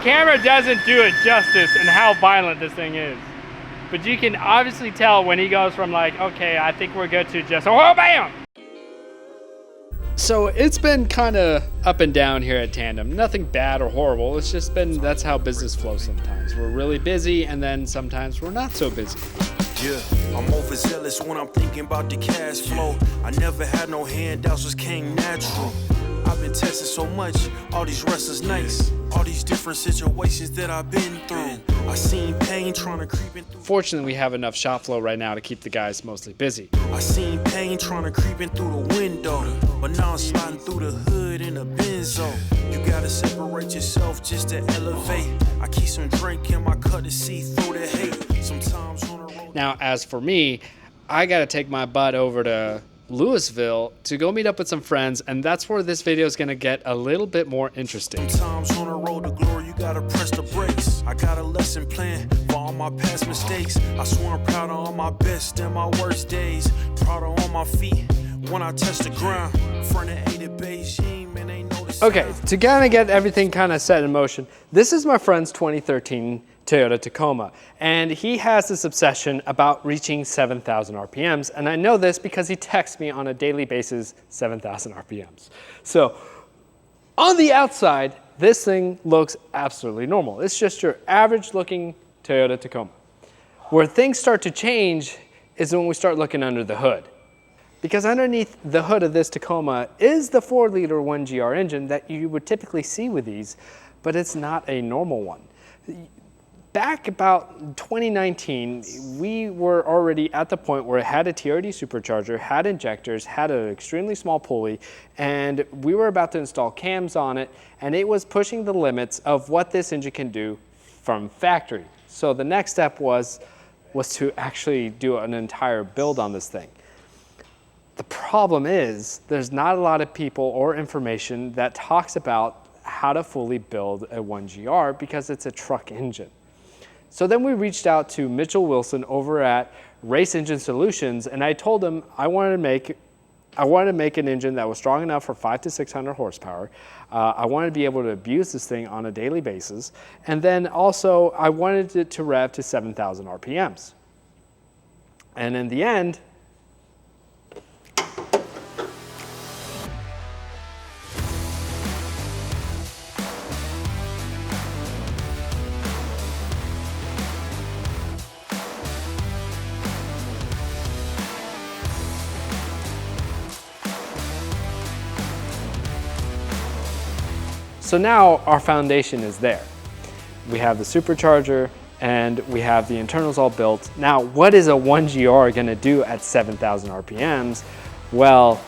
camera doesn't do it justice in how violent this thing is. But you can obviously tell when he goes from like, okay, I think we're good, to just, oh, bam! So it's been kind of up and down here at Tandem. Nothing bad or horrible. It's just been, that's how business flows sometimes. We're really busy, and then sometimes we're not so busy. Yeah, I'm overzealous when I'm thinking about the cash flow. I never had no handouts, just came natural. I've been testing so much, all these restless nights, all these different situations that I've been through. I seen pain trying to creep in through. Fortunately, we have enough shop flow right now to keep the guys mostly busy. I seen pain trying to creep in through the window, but now I'm sliding through the hood in a benzo. You gotta separate yourself just to elevate. I keep some drink in my cup to see through the hate. Sometimes on the road. Now, as for me, I gotta take my butt over to Louisville to go meet up with some friends, and that's where this video is gonna get a little bit more interesting. Sometimes on the road to glory, you gotta press the brakes. I got a lesson plan for all my past mistakes. I swear I'm proud of all my best and my worst days. Proud of all my feet when I touch the ground. Front of 8 at Beijing, man, ain't no. Okay, to kind of get everything kind of set in motion, this is my friend's 2013 Toyota Tacoma, and he has this obsession about reaching 7,000 RPMs, and I know this because he texts me on a daily basis 7,000 RPMs. So on the outside, this thing looks absolutely normal. It's just your average looking Toyota Tacoma. Where things start to change is when we start looking under the hood. Because underneath the hood of this Tacoma is the 4-liter 1GR engine that you would typically see with these, but it's not a normal one. Back about 2019, we were already at the point where it had a TRD supercharger, had injectors, had an extremely small pulley, and we were about to install cams on it, and it was pushing the limits of what this engine can do from factory. So the next step was to actually do an entire build on this thing. The problem is there's not a lot of people or information that talks about how to fully build a 1GR because it's a truck engine. So then we reached out to Mitchell Wilson over at Race Engine Solutions, and I told him I wanted to make an engine that was strong enough for 500 to 600 horsepower. I wanted to be able to abuse this thing on a daily basis, and then also I wanted it to rev to 7,000 RPMs. And in the end, so now our foundation is there. We have the supercharger and we have the internals all built. Now, what is a 1GR gonna do at 7,000 RPMs? Well,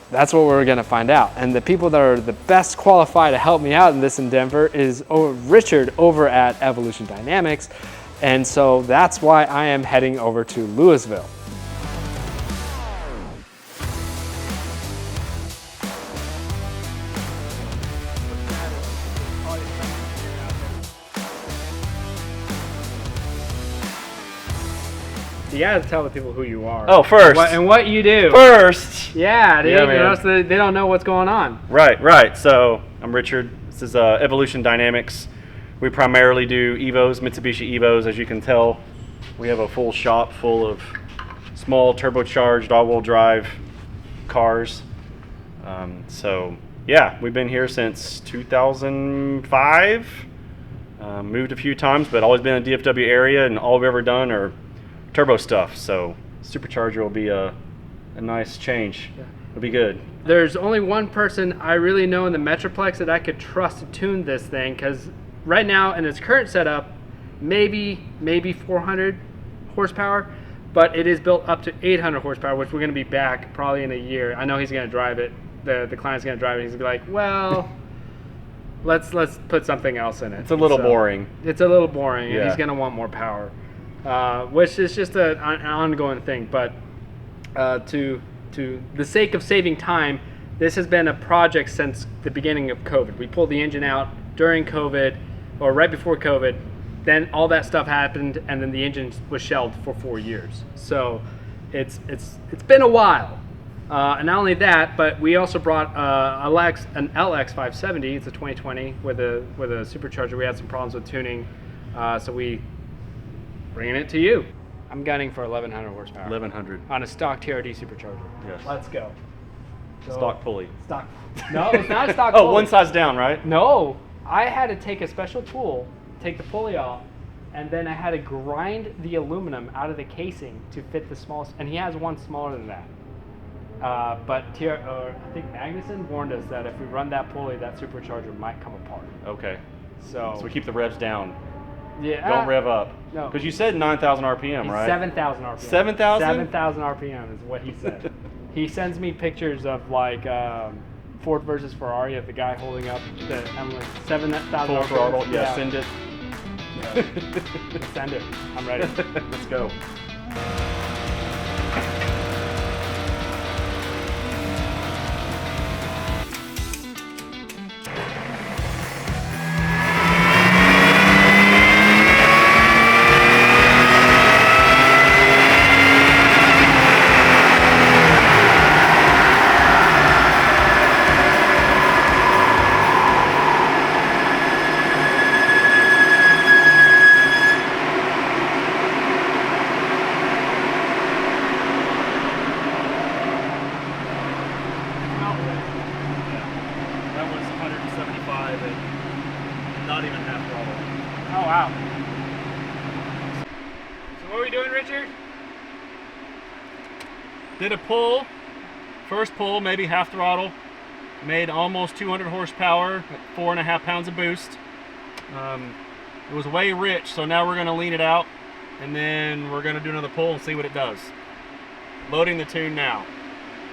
that's what we're gonna find out. And the people that are the best qualified to help me out in this endeavor is Richard over at Evolution Dynamics. And so that's why I am heading over to Louisville. You gotta tell the people who you are. Oh, first. And what you do. First. Yeah, dude, Yeah, or else they don't know what's going on. Right. So I'm Richard. This is Evolution Dynamics. We primarily do Evos, Mitsubishi Evos, as you can tell. We have a full shop full of small turbocharged all-wheel drive cars. So yeah, we've been here since 2005. Moved a few times, but always been in the DFW area, and all we've ever done are turbo stuff. So supercharger will be a nice change. Yeah. It'll be good. There's only one person I really know in the Metroplex that I could trust to tune this thing, because right now in its current setup, maybe 400 horsepower, but it is built up to 800 horsepower, which we're going to be back probably in a year. I know he's going to drive it. The client's going to drive it. He's going to be like, well, let's put something else in it. It's a little boring. It's a little boring, yeah. And he's going to want more power, which is just an ongoing thing. But to the sake of saving time, this has been a project since the beginning of COVID. We pulled the engine out during COVID, or right before COVID. Then all that stuff happened, and then the engine was shelved for 4 years. So it's been a while. And not only that, but we also brought an LX 570. It's a 2020 with a supercharger. We had some problems with tuning, so we bringing it to you. I'm gunning for 1100 horsepower. 1100. On a stock TRD supercharger. Yes. Let's go. Stock pulley. Stock. No, it's not a stock pulley. Oh, one size down, right? No, I had to take a special tool, take the pulley off, and then I had to grind the aluminum out of the casing to fit the smallest. And he has one smaller than that. But I think Magnuson warned us that if we run that pulley, that supercharger might come apart. Okay. So we keep the revs down. Yeah. Don't rev up. No. Because you said 9,000 RPM, right? 7,000 RPM. 7,000? 7,000 RPM is what he said. He sends me pictures of like Ford versus Ferrari of the guy holding up the emblem. 7,000 Full RPM. throttle. Yeah, send it. Send it. I'm ready. Let's go. Not even half throttle. Oh, wow. So what are we doing, Richard? Did a pull, first pull, maybe half throttle. Made almost 200 horsepower at 4.5 pounds of boost. It was way rich, so now we're gonna lean it out and then we're gonna do another pull and see what it does. Loading the tune now.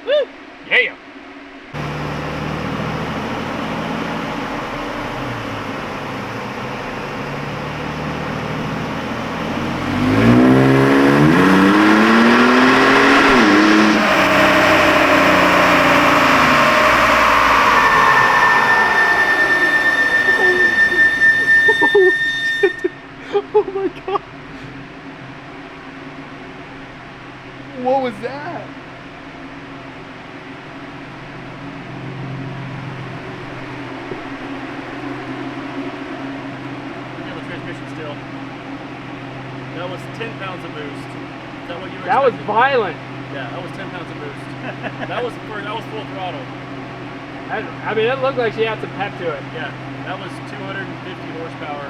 Woo! Yeah! What was that? Yeah, the transmission still. That was 10 pounds of boost. Is that what you were That was expecting? violent. Yeah, that was 10 pounds of boost. that was full throttle. I mean, it looked like she had some pep to it. Yeah, that was 250 horsepower.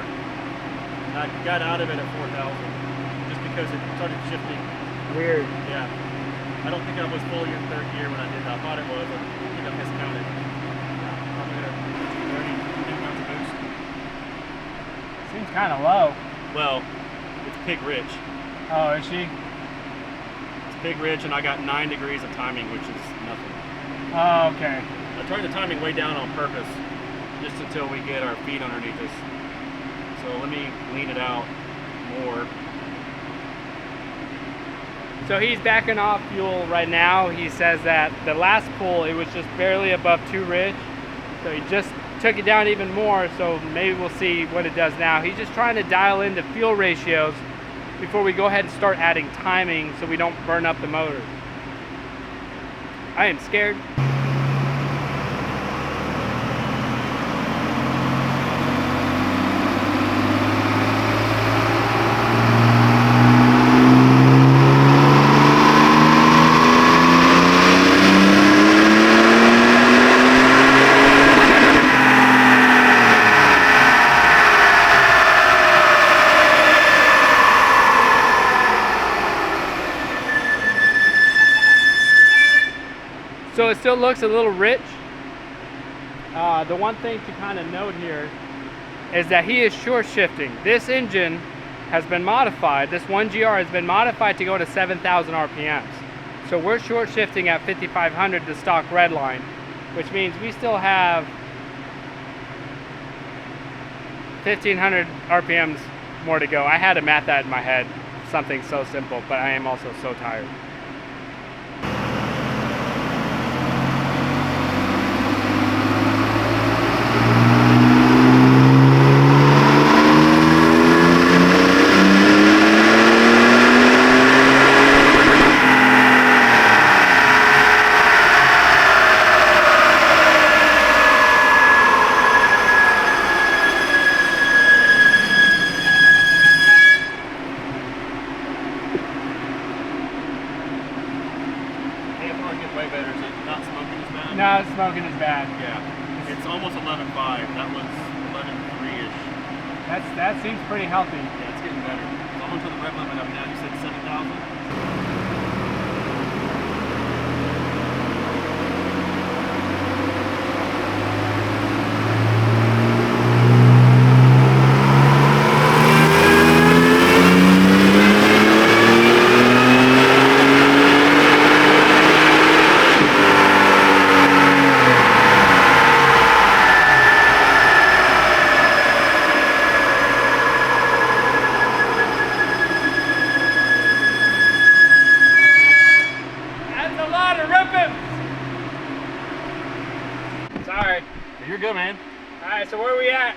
I got out of it at 4,000 just because it started shifting. Weird. Yeah. I don't think I was fully in third gear when I did that. I thought it was. I think I miscounted. Probably at 10 pounds of boost. Seems kind of low. Well, it's pig rich. Oh, is she? It's pig rich, and I got 9 degrees of timing, which is nothing. Oh, okay. I turned the timing way down on purpose, just until we get our feet underneath us. So let me lean it out more. So he's backing off fuel right now. He says that the last pull, it was just barely above 2 rich. So he just took it down even more. So maybe we'll see what it does now. He's just trying to dial in the fuel ratios before we go ahead and start adding timing so we don't burn up the motor. I am scared. So it still looks a little rich. The one thing to kind of note here is that he is short shifting. This engine has been modified, this 1GR has been modified to go to 7,000 RPMs. So we're short shifting at 5,500, the stock redline, which means we still have 1,500 RPMs more to go. I had to math that in my head, something so simple, but I am also so tired. not smoking as bad. Yeah, it's almost 11.5. That was 11.3-ish. That seems pretty healthy. Yeah, it's getting better. It's almost to the rev limit up now. You said 7,000? Sorry. You're good, man. All right, so where are we at?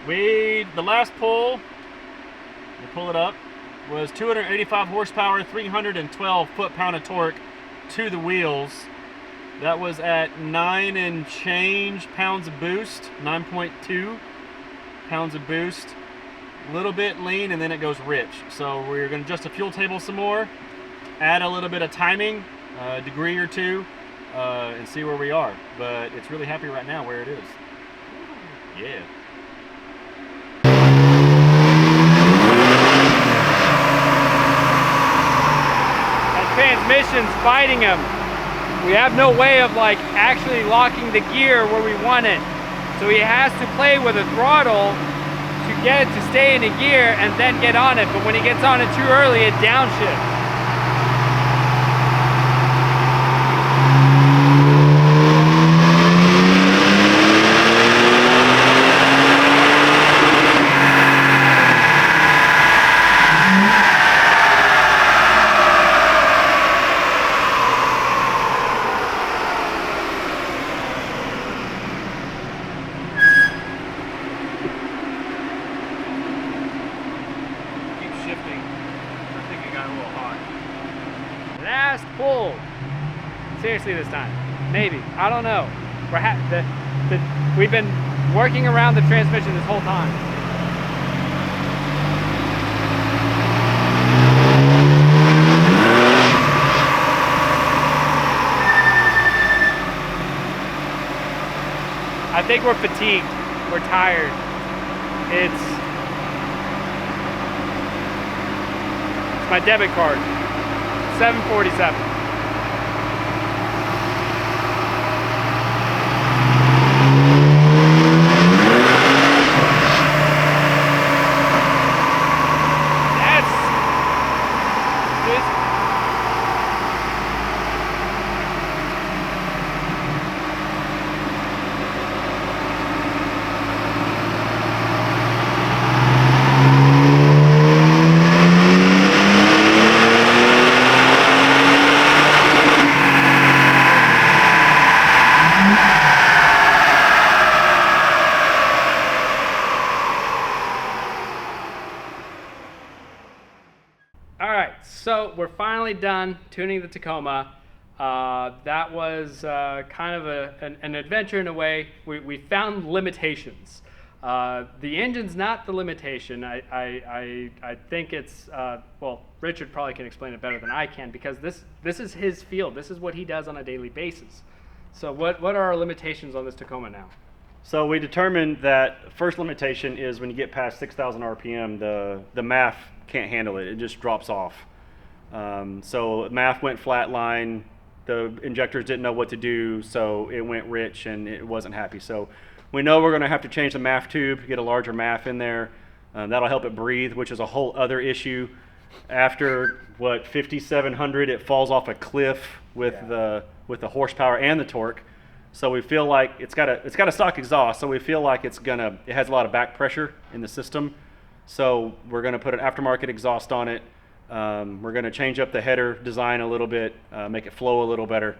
The last pull, we'll pull it up, was 285 horsepower, 312 foot-pound of torque to the wheels. That was at 9 and change pounds of boost, 9.2 pounds of boost. A little bit lean, and then it goes rich. So we're going to adjust the fuel table some more, add a little bit of timing, a degree or two, and see where we are. But it's really happy right now where it is. Yeah. That transmission's fighting him. We have no way of like actually locking the gear where we want it. So he has to play with the throttle to get it to stay in the gear and then get on it. But when he gets on it too early, it downshifts. Last pull. Seriously this time. Maybe. I don't know. We've been working around the transmission this whole time. I think we're fatigued. We're tired. It's my debit card. 747. So we're finally done tuning the Tacoma. That was kind of an adventure in a way. We found limitations. The engine's not the limitation. I think it's, well, Richard probably can explain it better than I can because this is his field. This is what he does on a daily basis. So what are our limitations on this Tacoma now? So we determined that first limitation is when you get past 6,000 RPM, the MAF can't handle it. It just drops off. So MAF went flatline, the injectors didn't know what to do, so it went rich and it wasn't happy. So we know we're going to have to change the MAF tube, get a larger MAF in there. That'll help it breathe, which is a whole other issue. After, 5,700, it falls off a cliff with the horsepower and the torque. So we feel like it's got a stock exhaust, so we feel like it has a lot of back pressure in the system. So we're going to put an aftermarket exhaust on it. We're going to change up the header design a little bit, make it flow a little better.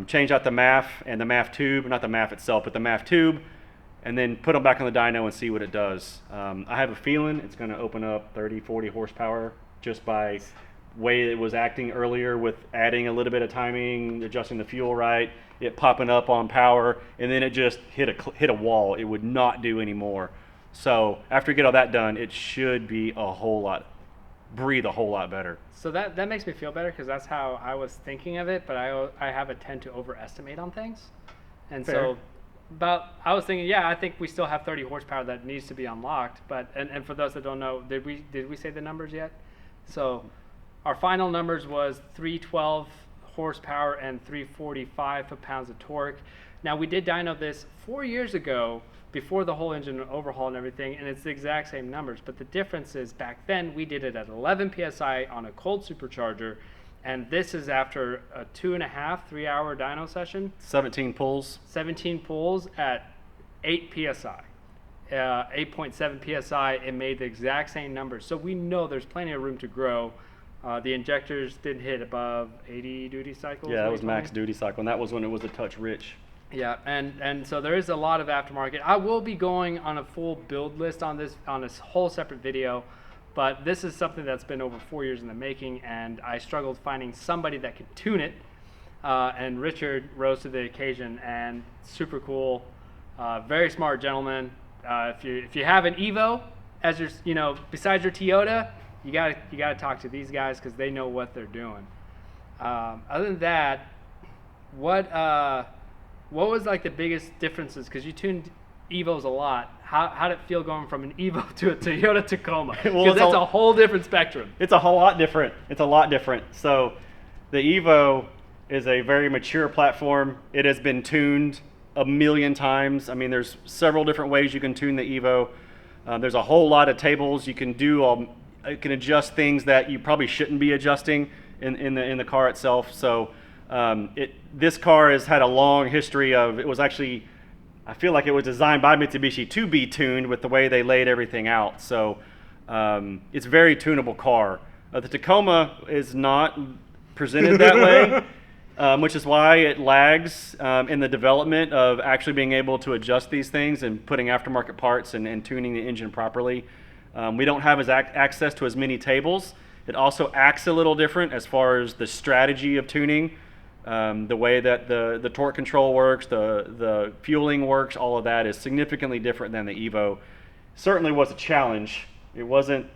Change out the MAF and the MAF tube, not the MAF itself, but the MAF tube, and then put them back on the dyno and see what it does. I have a feeling it's going to open up 30, 40 horsepower just by way it was acting earlier with adding a little bit of timing, adjusting the fuel right, it popping up on power, and then it just hit a wall. It would not do any more. So after we get all that done, it should be a whole lot breathe a whole lot better. So that makes me feel better because that's how I was thinking of it, but I have a tend to overestimate on things. And Fair. so I was thinking, yeah, I think we still have 30 horsepower that needs to be unlocked, but and for those that don't know, did we say the numbers yet? So our final numbers was 312 horsepower and 345 foot-pounds of torque. Now we did dyno this 4 years ago before the whole engine overhaul and everything, and it's the exact same numbers, but the difference is back then we did it at 11 psi on a cold supercharger, and this is after a 2.5, 3 hour dyno session. 17 pulls. 17 pulls at 8 psi. 8.7 psi, it made the exact same numbers. So we know there's plenty of room to grow. The injectors did hit above 80 duty cycles. Yeah, that was max duty cycle, and that was when it was a touch rich. Yeah, and so there is a lot of aftermarket. I will be going on a full build list on this whole separate video, but this is something that's been over 4 years in the making, and I struggled finding somebody that could tune it. And Richard rose to the occasion, and super cool, very smart gentleman. If you have an Evo as your, besides your Toyota, you gotta talk to these guys because they know what they're doing. Other than that, what was like the biggest differences? Because you tuned Evos a lot. How did it feel going from an Evo to a Toyota Tacoma? Because that's a whole different spectrum. It's a whole lot different. It's a lot different. So the Evo is a very mature platform. It has been tuned a million times. I mean, there's several different ways you can tune the Evo. There's a whole lot of tables you can do. You can adjust things that you probably shouldn't be adjusting in the car itself. So this car has had a long history of, it was actually, I feel like it was designed by Mitsubishi to be tuned with the way they laid everything out. So it's a very tunable car. The Tacoma is not presented that way, which is why it lags in the development of actually being able to adjust these things and putting aftermarket parts and tuning the engine properly. We don't have access to as many tables. It also acts a little different as far as the strategy of tuning. The way that the torque control works, the fueling works, all of that is significantly different than the Evo. Certainly was a challenge. It wasn't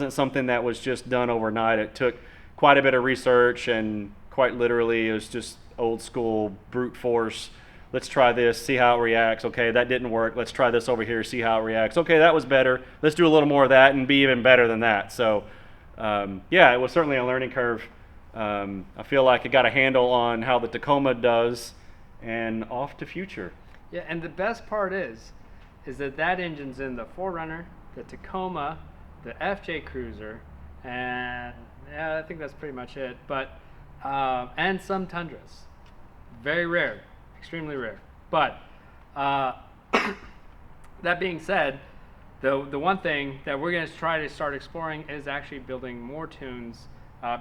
something that was just done overnight. It took quite a bit of research, and quite literally it was just old school brute force. Let's try this, see how it reacts. Okay, that didn't work. Let's try this over here, see how it reacts. Okay, that was better. Let's do a little more of that and be even better than that. So yeah, it was certainly a learning curve. I feel like I got a handle on how the Tacoma does, and off to future. Yeah, and the best part is that engine's in the 4Runner, the Tacoma, the FJ Cruiser, and yeah, I think that's pretty much it. But and some Tundras, very rare, extremely rare. But that being said, the one thing that we're going to try to start exploring is actually building more tunes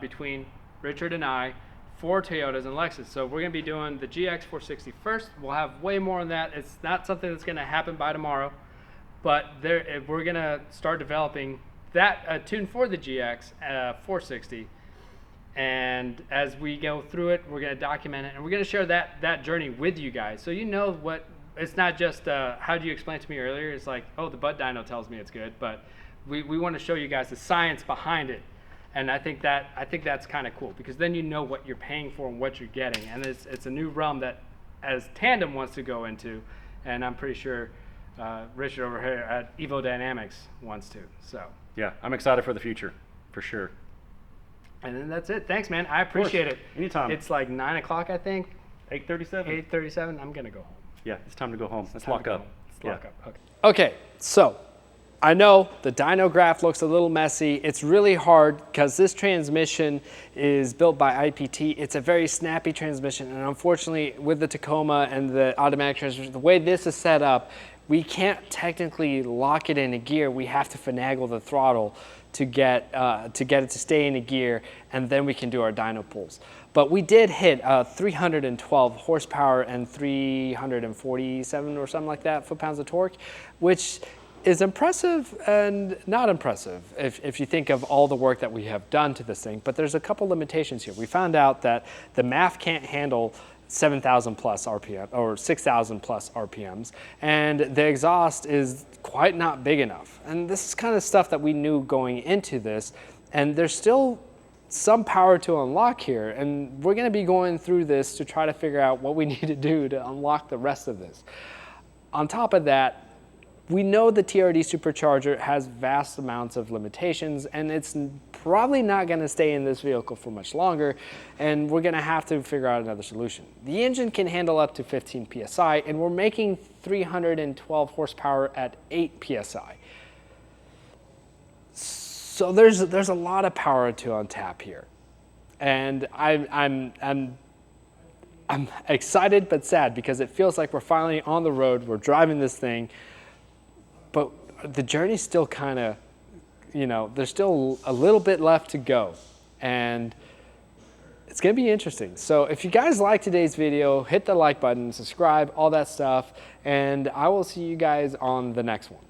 between Richard and I for Toyotas and Lexus. So we're going to be doing the GX 460 first. We'll have way more on that. It's not something that's going to happen by tomorrow, but we're going to start developing that tune for the GX 460. And as we go through it, we're going to document it, and we're going to share that journey with you guys. So you know what, it's not just how do you explain it to me earlier? It's like, oh, the butt dyno tells me it's good, but we want to show you guys the science behind it. And I think that's kind of cool, because then you know what you're paying for and what you're getting, and it's a new realm that as Tandem wants to go into, and I'm pretty sure Richard over here at Evo Dynamics wants to. So yeah, I'm excited for the future, for sure. And then that's it. Thanks, man. I appreciate it. Anytime. It's like 9 o'clock, I think. 8:37. 8:37. I'm gonna go home. Yeah, it's time to go home. Let's lock up. Let's lock up. Okay, so I know the dyno graph looks a little messy. It's really hard because this transmission is built by IPT. It's a very snappy transmission, and unfortunately with the Tacoma and the automatic transmission, the way this is set up, we can't technically lock it in a gear. We have to finagle the throttle to get it to stay in a gear, and then we can do our dyno pulls. But we did hit 312 horsepower and 347 or something like that foot-pounds of torque, which is impressive and not impressive if you think of all the work that we have done to this thing. But there's a couple limitations here. We found out that the MAF can't handle 7,000 plus RPM or 6,000 plus RPMs, and the exhaust is quite not big enough. And this is kind of stuff that we knew going into this, And there's still some power to unlock here, and we're gonna be going through this to try to figure out what we need to do to unlock the rest of this. On top of that, we know the TRD Supercharger has vast amounts of limitations, and it's probably not gonna stay in this vehicle for much longer, and we're gonna have to figure out another solution. The engine can handle up to 15 PSI, and we're making 312 horsepower at 8 PSI. So there's a lot of power to untap here, and I'm excited but sad because it feels like we're finally on the road. We're driving this thing, but the journey's still kind of, you know, there's still a little bit left to go, and it's gonna be interesting. So if you guys like today's video, hit the like button, subscribe, all that stuff, and I will see you guys on the next one.